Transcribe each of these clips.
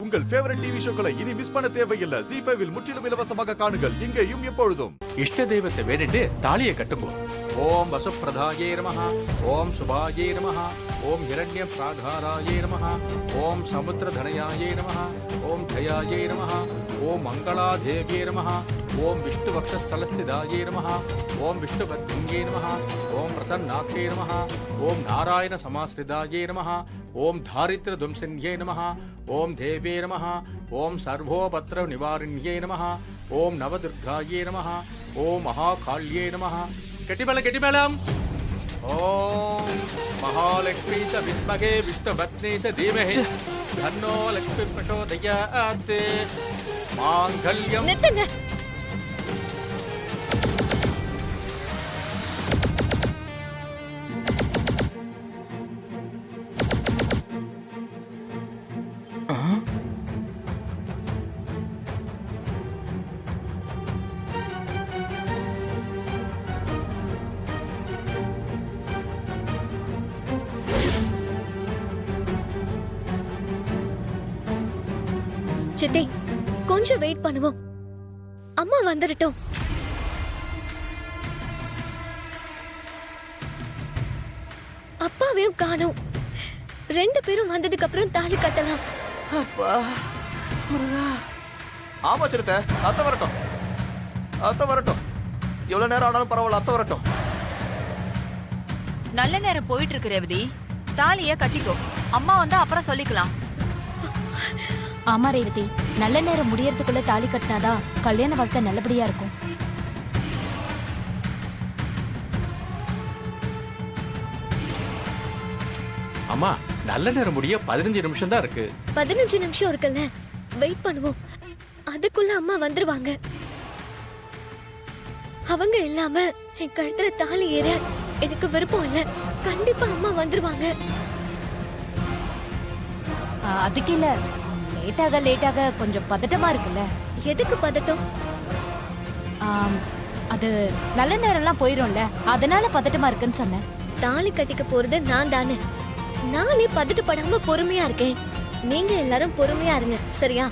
உங்கள் favourite TV ஷோக்களை இனி miss பண்ண தேவையில்லை. ZEE5 இல் முற்றிலும் இலவசமாக காணுங்கள். இங்கேயும் எப்பொழுதும். இஷ்ட தெய்வத்தை வேண்டிட்டு தாலியை கட்டுங்கோ. ஓம் வசுப்பிரதாயே நமஹ, ஓம் சுபாயே நமஹ, ஓம் ஹிரண்ய பிராகாராயே நமஹ, ஓம் சமுத்திரதனயாயே நமஹ, ஓம் ஜயாயே நமஹ, ஓம் மங்களாதேவியே நமஹ, ஓம் விஷ்ணு வக்ஷஸ்தலஸ்திதாயே நமஹ, ஓம் விஷ்ணுவர்த்திங்கே நமஹ, ஓம் பிரசன்னாக்ஷே நமஹ, ஓம் நாராயண சமாஸ்ரிதாயே நமஹ, ஓம் தாரித்ர தும்சின்யே நமஹ, ஓம் தேவே நமஹ, ஓம் சர்வோபத்ர நிவாரிண்யே நமஹ, ஓம் நவதுர்காயே நமஹ, ஓம் மகாகாள்யே நமஹ. கெட்டிமேளம். ஓம் மகாலக்ஷ்மி ச வித்மகே விஷ்ணுபத்னி ச தீமஹி தன்னோ லக்ஷ்மி பிரச்சோதயாத். மாங்கல்யம். நிறுத்துங்க. சித்தி, கொஞ்சம் வெயிட் பண்ணுவோம். அம்மா வந்துடட்டும். அப்பாவையும் காணோம். 2 பேரும் வந்ததுக்கு அப்புறம் தாலி கட்டலாம். அப்பா முருகா. ஆமா சிறுத்தை, அத்தை வரட்டும். எவ்வளவு நேரம் ஆனாலும் பரவாயில்ல, அத்தை வரட்டும். நல்ல நேரம் போயிட்டு இருக்கு ரேவதி. தாலிய கட்டிக்கோ. அம்மா வந்தா அப்புறம் சொல்லிக்கலாம். ஆமா ரேவதி, நல்ல நேரம் முடியறதுக்குள்ள தாலி கட்டினாதான் கல்யாண வாழ்க்கை நல்லபடியா இருக்கும். அம்மா, நல்ல நேரம் முடிய 15 நிமிஷம் தான் இருக்கு. 15 நிமிஷம் இருக்குல்ல, வெயிட் பண்ணுவோம். அதுக்குள்ள அம்மா வந்துருவாங்க. அவங்க இல்லாம என் கழுத்துல தாலி ஏற எனக்கு விருப்பம் இல்ல. கண்டிப்பா அம்மா வந்துருவாங்க. அதுக்கு இல்ல, லேட்டாக கொஞ்சம் பதட்டமா இருக்குல்ல. எதுக்கு பதட்டம்? அது நல்ல நேரம்லாம் போயிரும்ல, அதனால பதட்டமா இருக்குன்னு சொன்னேன். தாலி கட்டிக்க போறது நான் தானே. நானே பதட்டப்படாம பொறுமையா இருக்கேன். நீங்க எல்லாரும் பொறுமையா இருங்க, சரியா?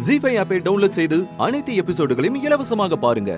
ZEE5 ஆப்பை டவுன்லோட் செய்து அனைத்து எபிசோடுகளையும் இலவசமாக பாருங்க.